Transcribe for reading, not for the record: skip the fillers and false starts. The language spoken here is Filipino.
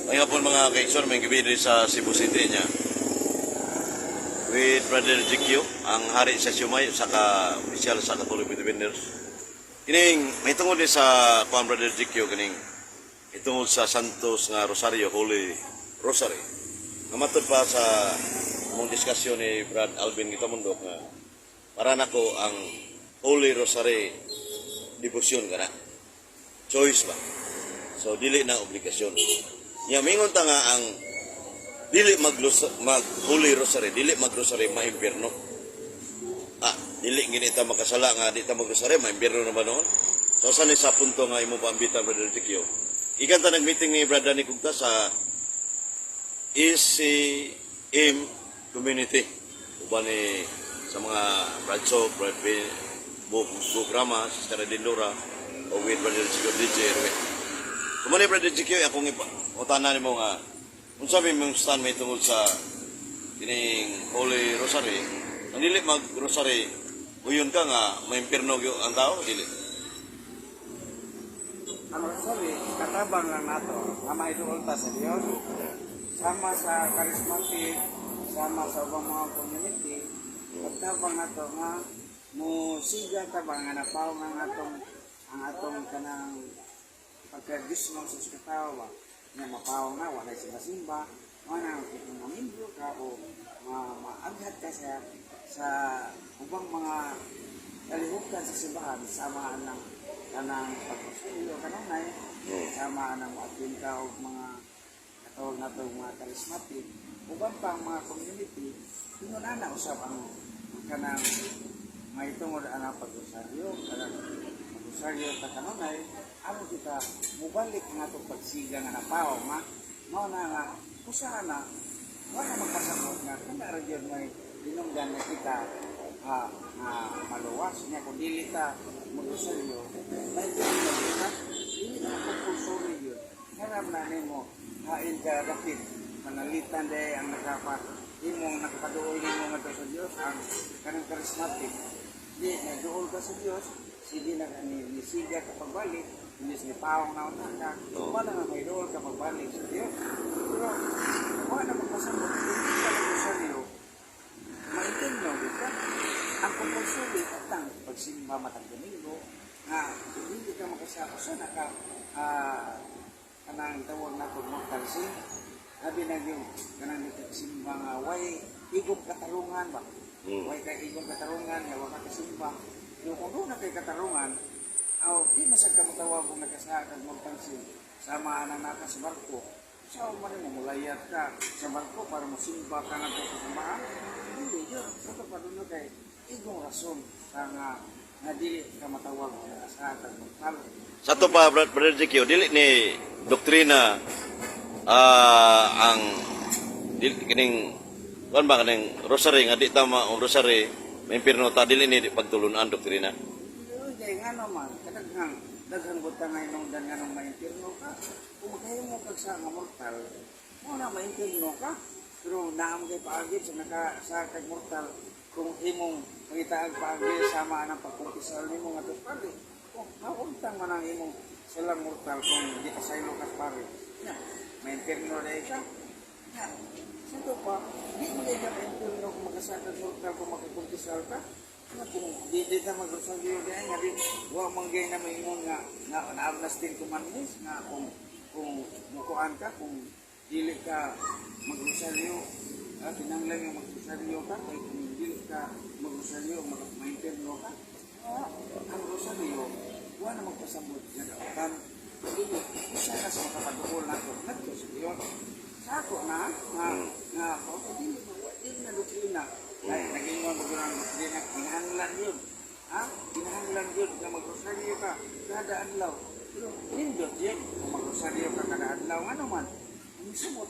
Ay hapon mga kaigsoon, may gabi rin sa Cebu City niya. With Brother GQ, ang hari sa Siumay, saka opisyal sa Catholic Defenders. Kining, may tungod din sa Juan Brother GQ, kining itungod sa Santos nga Rosario, Holy Rosary. Namatod pa sa mong diskusyon ni Brad Alvin Gitamundok nga para nako ang Holy Rosary devotion ka na. Choice ba? So, dili na obligasyon. Mingon ta nga ang dili mag-Holy Rosary, dili mag-Rosary, ma-impierno. Dili gini ta makasala nga, di ta mag-Rosary, ma-impierno naman noon. So, saan sa punto nga imo paambitan, Brother Tikyo? Ikan ta nag-meeting ni Brother Nikugta sa ECM community. Uban ni sa mga Bradsok, Brad Bukrama, Sister Dindora, o with Brother Tikyo, DJ Erwin. Kumani Brother Tikyo, akong utanan mo nga, kung sabi mong stand may tungkol sa kining Holy Rosary, ang dili mag-Rosary, uyon ka nga, may impirno ang tao, dili. Ang Rosary, katabang lang nato, nga maiduolta sa Diyos, sama sa charismatic, sama sa ubang mga community, katabang nato nga, musiga tabang nga napaw nga ang atong kanang pagka-Diyos ng sus katawa, nga mapaw na, wala simba-simba, wala kung mamindro ka o maaghat ka sa ubang mga kalihukan sa simbahan, samaan ng kanang pagpasulyo kanunay, samaan ng maatin ka o mga katawag na ito, mga charismatic, ubang pang mga community, pinunana usap ang kanang may tungod ang pag-usaryo, kanang pag-usaryo ka kanunay, ano kita mubalik nga itong pagsiga nga napaw nga na nga kusaan na wala magkasamot nga kung naroon yun may dinunggan na kita maluwas niya kung dili ta mag-usaryo may dinunggan kita dili na magpupulsuri yun harap na mo hain ka rapid manalitan day ang imong nakapaduol mo nga ito sa Diyos ang kanang charismatic di nagduol ka sa Diyos sige na nisiga ka pagbalik hindi ni pawang na unang wala na may doon ka pagbalik sa Diyos. Pero, wala na magpasamot, hindi ka nag-usaryo, maintinyo, di ka? Ang kumpulsuli, atang pagsimba matang domingo, na hindi ka makasama, so kanang tawag na ito, mortal sin, sabi na yung kanang nagsimba nga, way igong katarungan ba? Way ka igong katarungan, yawa ka kasimba. Yung kung doon na kay katarungan, di masag ka matawag kung nagkasakag magpansin sama na naka sa barko. So, mamulayat ka sa barko para masimba ka na ito sa samahan. Hindi yun. Ito pa doon kay igong rason nga dili ka matawag kung nagkasakag magpansin. Sa ito pa, Brother Zikyo, dili ni doktrina ang kining kan ba kaning rosary nga di tama ang rosary may impirno ta dili ni pagtulunan doktrina. Nga naman, daghang buta nga inungdan nga nung ma-impirno ka. Kung kayo mo pagsa nga mortal, mo na ma-impirno ka. Pero naam kay paagit sa kag mortal, kung imong magitaag paagit sama ng pagkumpisal ni mo nga ito pari. Kung mauntang man ang imong silang mortal kung hindi ka saylo ka pari. Ma-impirno na ka. Sito pa, hindi mo na ma-impirno kung magkasakag mortal kung magkumpisal ka. Kung di ta mag-rosaryo dahil nga din huwag manggay na may imong nga na-ablastin commandments nga kung mukuhaan ka, kung dili ka mag-rosaryo pinanglang yung mag-rosaryo ka kaya kung dili ka mag-rosaryo ma-interno ka ang rosaryo huwag na magpasambot na daotan dili, isa na sa makapaduol na ito nagto sa Diyos sa ako na dili na doktrina naging mga magurang doktrina kinahanglan yun kinahanglan yun na mag-rosaryo ka kada adlaw pero nindot yun kung mag-rosaryo ka kada adlaw ano man ang sumot